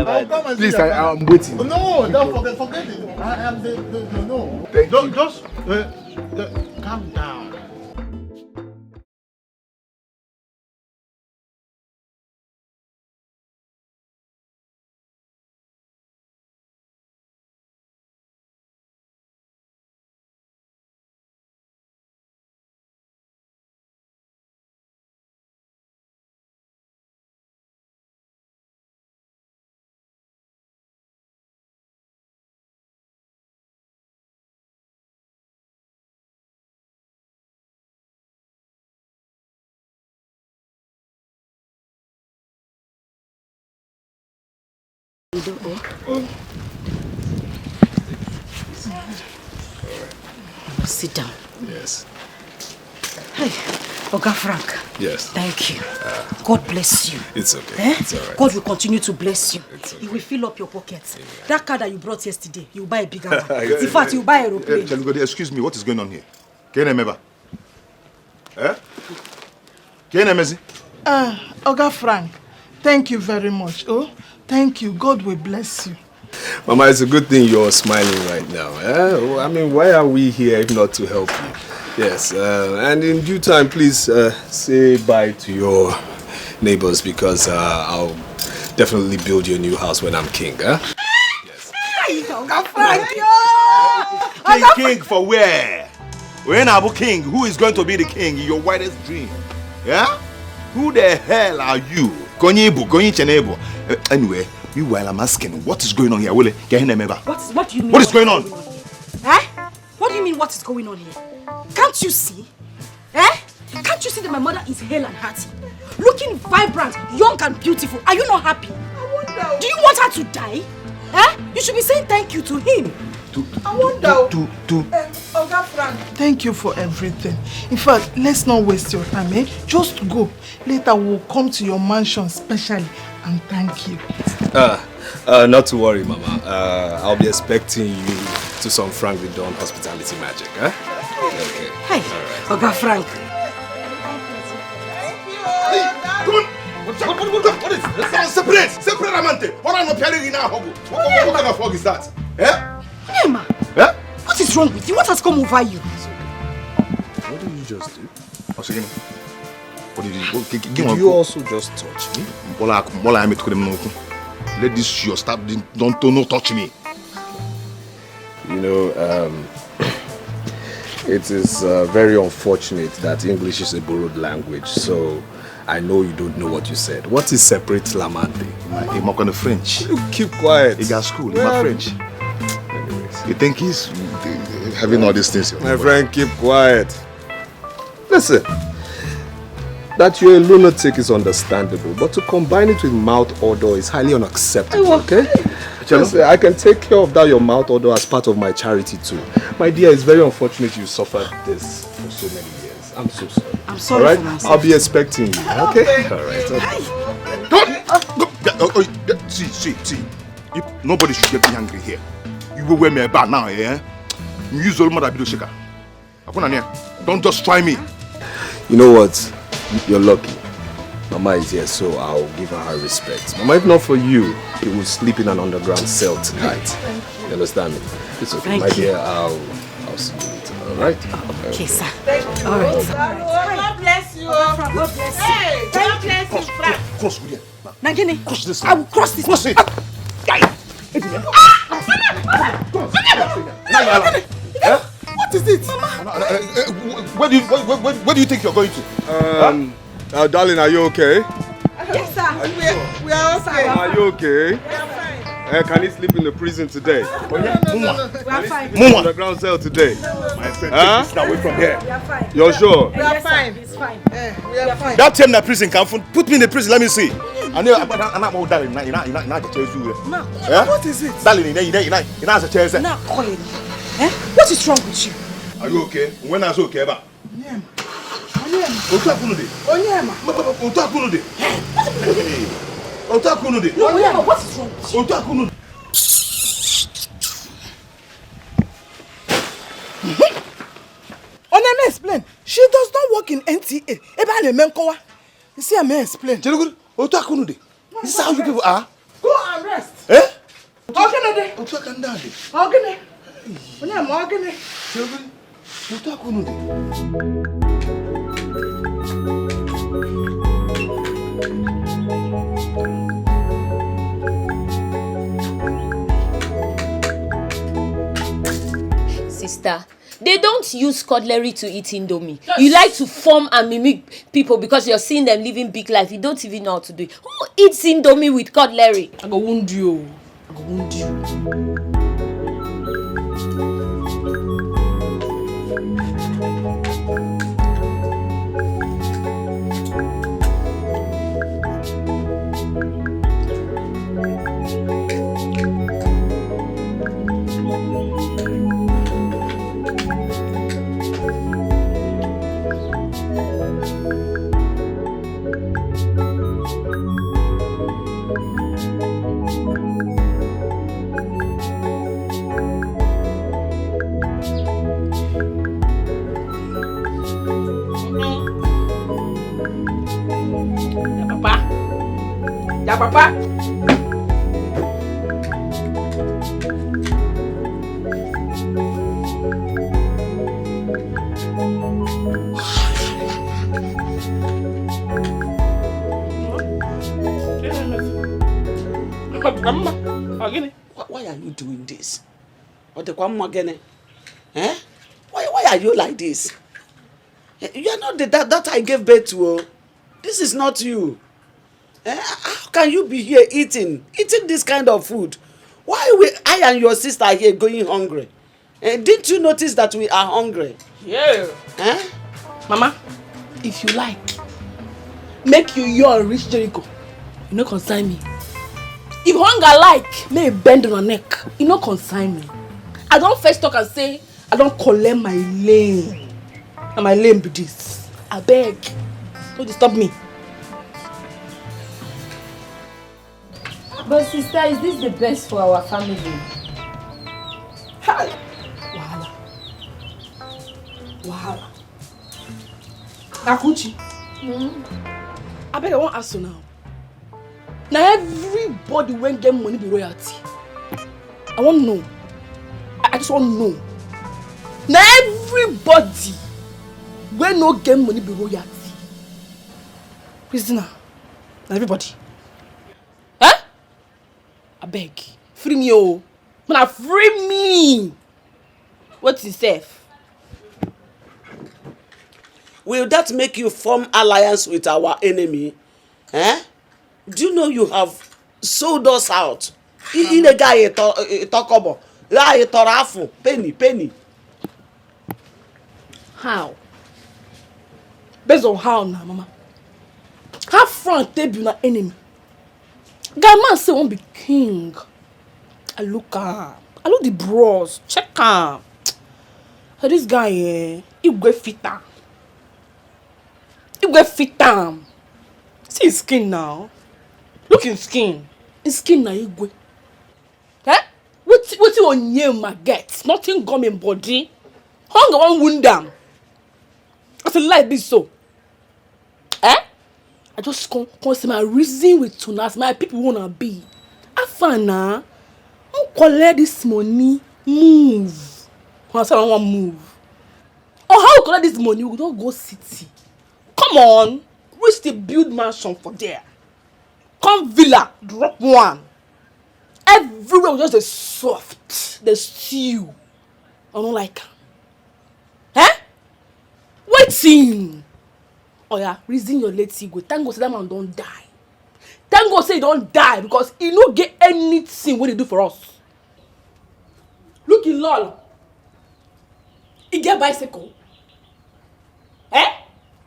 Please, I'm waiting. No, don't forget it. I am the no. Just calm down. Sit down. Yes. Hey, Oga Frank. Yes. Thank you. God bless you. It's okay. It's all right. God will continue to bless you. It's okay. He will fill up your pockets. Yeah. That car that you brought yesterday, you buy a bigger one. In fact, you buy a aeroplane. Excuse me, what is going on here? Can you remember? Can you remember? Oga Frank, thank you very much. Oh, thank you. God will bless you. Mama, it's a good thing you're smiling right now. I mean, why are we here if not to help you? Yes, and in due time, please say bye to your neighbors because I'll definitely build you a new house when I'm king. Yes. Oga Frank, King for where? When Abu King, who is going to be the king in your wildest dream? Yeah? Who the hell are you? Anyway, meanwhile, I'm asking, what is going on here? What do you mean? What is going on? What do you mean, what is going on here? Can't you see? Can't you see that my mother is hale and hearty? Looking vibrant, young and beautiful. Are you not happy? I wonder. Do you want her to die? You should be saying thank you to him. I wonder. Oga Frank, thank you for everything. In fact, let's not waste your time, Just go. Later we'll come to your mansion specially and thank you. Not to worry, Mama. I'll be expecting you to some Frank the Don hospitality magic, Okay. Hey, Oga Frank. What is this? Separate, Amante. What kind of fog is that? Nema, what is wrong with you? What has come over you? What did you just do? What did you do? Did you also just touch me? Let this your stop. Don't touch me. You know, it is very unfortunate that English is a borrowed language, so I know you don't know what you said. What is separate Lamante? I'm not going to French. You keep quiet. He got school, he's not French. Anyways. You think he's having all these things? My friend, keep quiet. Listen, that you're a lunatic is understandable, but to combine it with mouth odor is highly unacceptable, okay? Listen, I can take care of that your mouth odor as part of my charity too. My dear, it's very unfortunate you suffered this for so many years. I'm so sorry. I'm sorry all right? for myself. I'll be expecting you, okay? All right. Okay. See. Nobody should get me angry here. You will wear me a bar now, You use all mother shaker. Don't just try me. You know what? You're lucky. Mama is here, so I'll give her respect. Mama, if not for you, you will sleep in an underground cell tonight. You understand me? It's okay, Thank my you. dear. I'll see you later. All right? Okay, sir. All right. God bless you. God bless you. Hey, God bless you, Frank. Cross with you. Nagini, Cross this. I will cross this. Cross it. What is it? Where do you think you're going to? Darling, are you okay? Yes, sir. We are okay. Are you okay? We are fine. Can he sleep in the prison today? No. We are fine. In the underground cell today? My friend, take this away from here. We are fine. You're sure? We are fine. It's fine. We are fine. That time that prison can put me in the prison. Let me see. I know. I'm not darling. Not the chase you. What is it? Darling, you not the chase. Now, Colin. What is wrong with you? Are you okay? When I was okay, ba? Yeah. Otakunude. Onyema. Otakunude. Otakunude. No, Onyema, what is wrong? Otakunude. Onyema, explain. She does not work in NTA. Eba le menkowa. You see, I may explain. Jelugu, Otakunude. This is how you people are. Go and rest. Eh? Ogene. Otakandade. Ogene. Onyema, ogene. Jelugu, Otakunude. Sister, they don't use cutlery to eat indomie. Yes. You like to form and mimic people because you're seeing them living big life. You don't even know how to do it. Who eats indomie with cutlery? I go wound you. I go wound you. Papa. Why are you doing this? Eh? Why are you like this? You are not the that I gave birth to. This is not you. How can you be here eating this kind of food? Why I and your sister are here going hungry? Didn't you notice that we are hungry? Yeah. Mama, if you like, make you reach Jericho. You no consign me. If hunger like, may bend on her neck. You no consign me. I don't first talk and say, I don't collect my lane. And my lane be this. I beg. Don't disturb me. But sister, is this the best for our family? Hi. Wahala. Akuchi. I beg, I won't ask you now. Now everybody when get money be royalty. I want to know. I just want to know. Now everybody when no get money be royalty. Prisoner. Now everybody. I beg, free me, oh. Man, free me. What's it safe? Will that make you form alliance with our enemy? Do you know you have sold us out? In a guy talk about penny. How? Based on how now, mama? How front they be na enemy? Guy man say won't be king. I look the bros. Check him. So this guy, he go fit am. See his skin now. Look his skin. His skin na he go. What you on my get? Nothing gum in body. Hunger won't wound them. I feel like this so. I just come see my reason with tunas. My people wanna be. Afana, who collect this money? Move. When I say I want move. Or how you collect this money? We don't go city. Come on, we still build mansion for there. Come villa, drop one. Everywhere was just the soft, the stew. I don't like. Waiting. Oh yeah, reason your late ego. Thank God say that man don't die. Thank God say he don't die because he no get anything what he do for us. Look in lol. He get bicycle.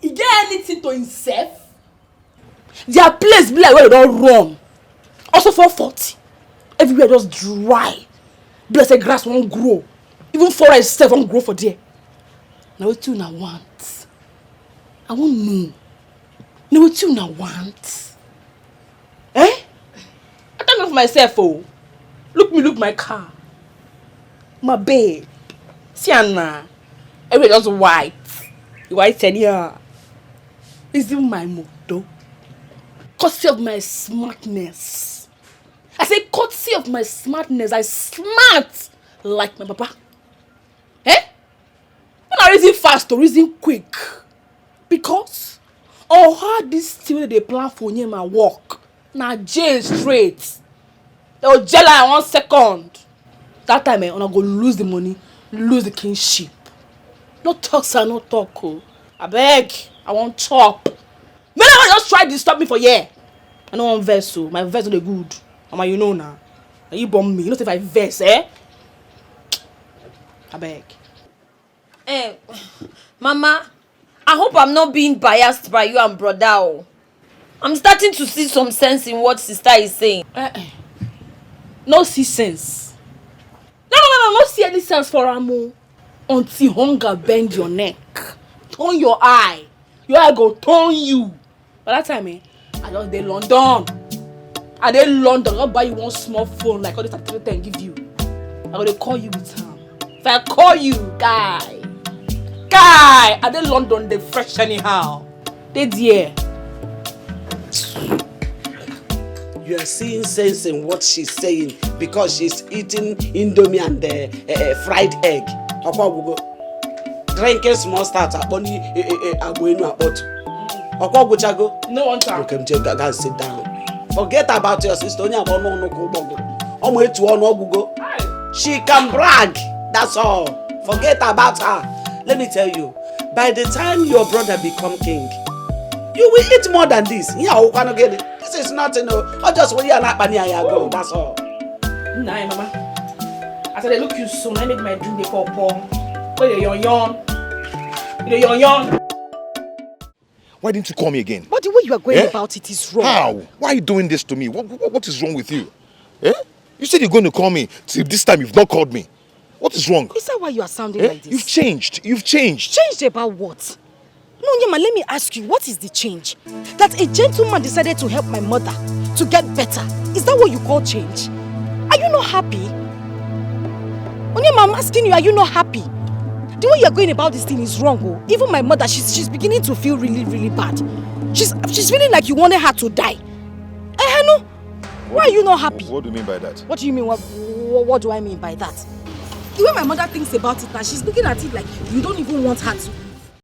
He get anything to himself. Their place be like where they don't run. Also 440. Everywhere just dry. Blessed grass won't grow. Even forest itself won't grow for there. Now what you now want? I won't know. No, what you now want? Eh? I don't know for myself, oh. Look my car. My babe. See Anna. Everything just white. White and yeah. It's even my motto. Courtesy of my smartness. I say courtesy of my smartness. I smart like my papa. Eh? When I reason fast or reason quick. Because all how this thing they plan for you my work. Now jail straight. They will jail in 1 second. That time I'm gonna lose the money, lose the kingship. No talk, sir, no talk. Oh. I beg, I won't chop. Men I just try to stop me for yeah. I don't want verse, so my verse not good. Mama, you know now. And you bomb me. You know if I verse, eh? I beg. Mama, I hope I'm not being biased by you and brother. Oh. I'm starting to see some sense in what sister is saying. No see sense. No, see any sense for Amo. Until hunger bend your neck. Turn your eye. Your eye go turn you. By that time, I just dey London. I dey London. I'll buy you one small phone like all this activity and give you. I'm gonna call you with time. If I call you, guy, I dey London, they fresh anyhow. They there. You are seeing sense in what she's saying because she's eating indomie and fried egg. Drinking small start at Onny Abuenu about. No one time. Okay, guys, sit down. Forget about your sister. She can brag. That's all. Forget about her. Let me tell you, by the time your brother become king, you will eat more than this. Yeah, who cannot get it? This is nothing. I just want you and go. That's all. Nah, mama. I said, look you soon. I make my drink they call Paul. Wait, you're young. Why didn't you call me again? But the way you are going about it is wrong. How? Why are you doing this to me? What is wrong with you? Eh? You said you're going to call me. Till this time you've not called me. What is wrong? Is that why you are sounding like this? You've changed. Changed about what? No, Nyama, let me ask you, what is the change? That a gentleman decided to help my mother to get better. Is that what you call change? Are you not happy? Onyema, I'm asking you, are you not happy? The way you're going about this thing is wrong. Oh. Even my mother, she's beginning to feel really, really bad. She's feeling like you wanted her to die. No. Why are you not happy? What do you mean by that? What do you mean? What do I mean by that? The way my mother thinks about it now, she's looking at it like you don't even want her to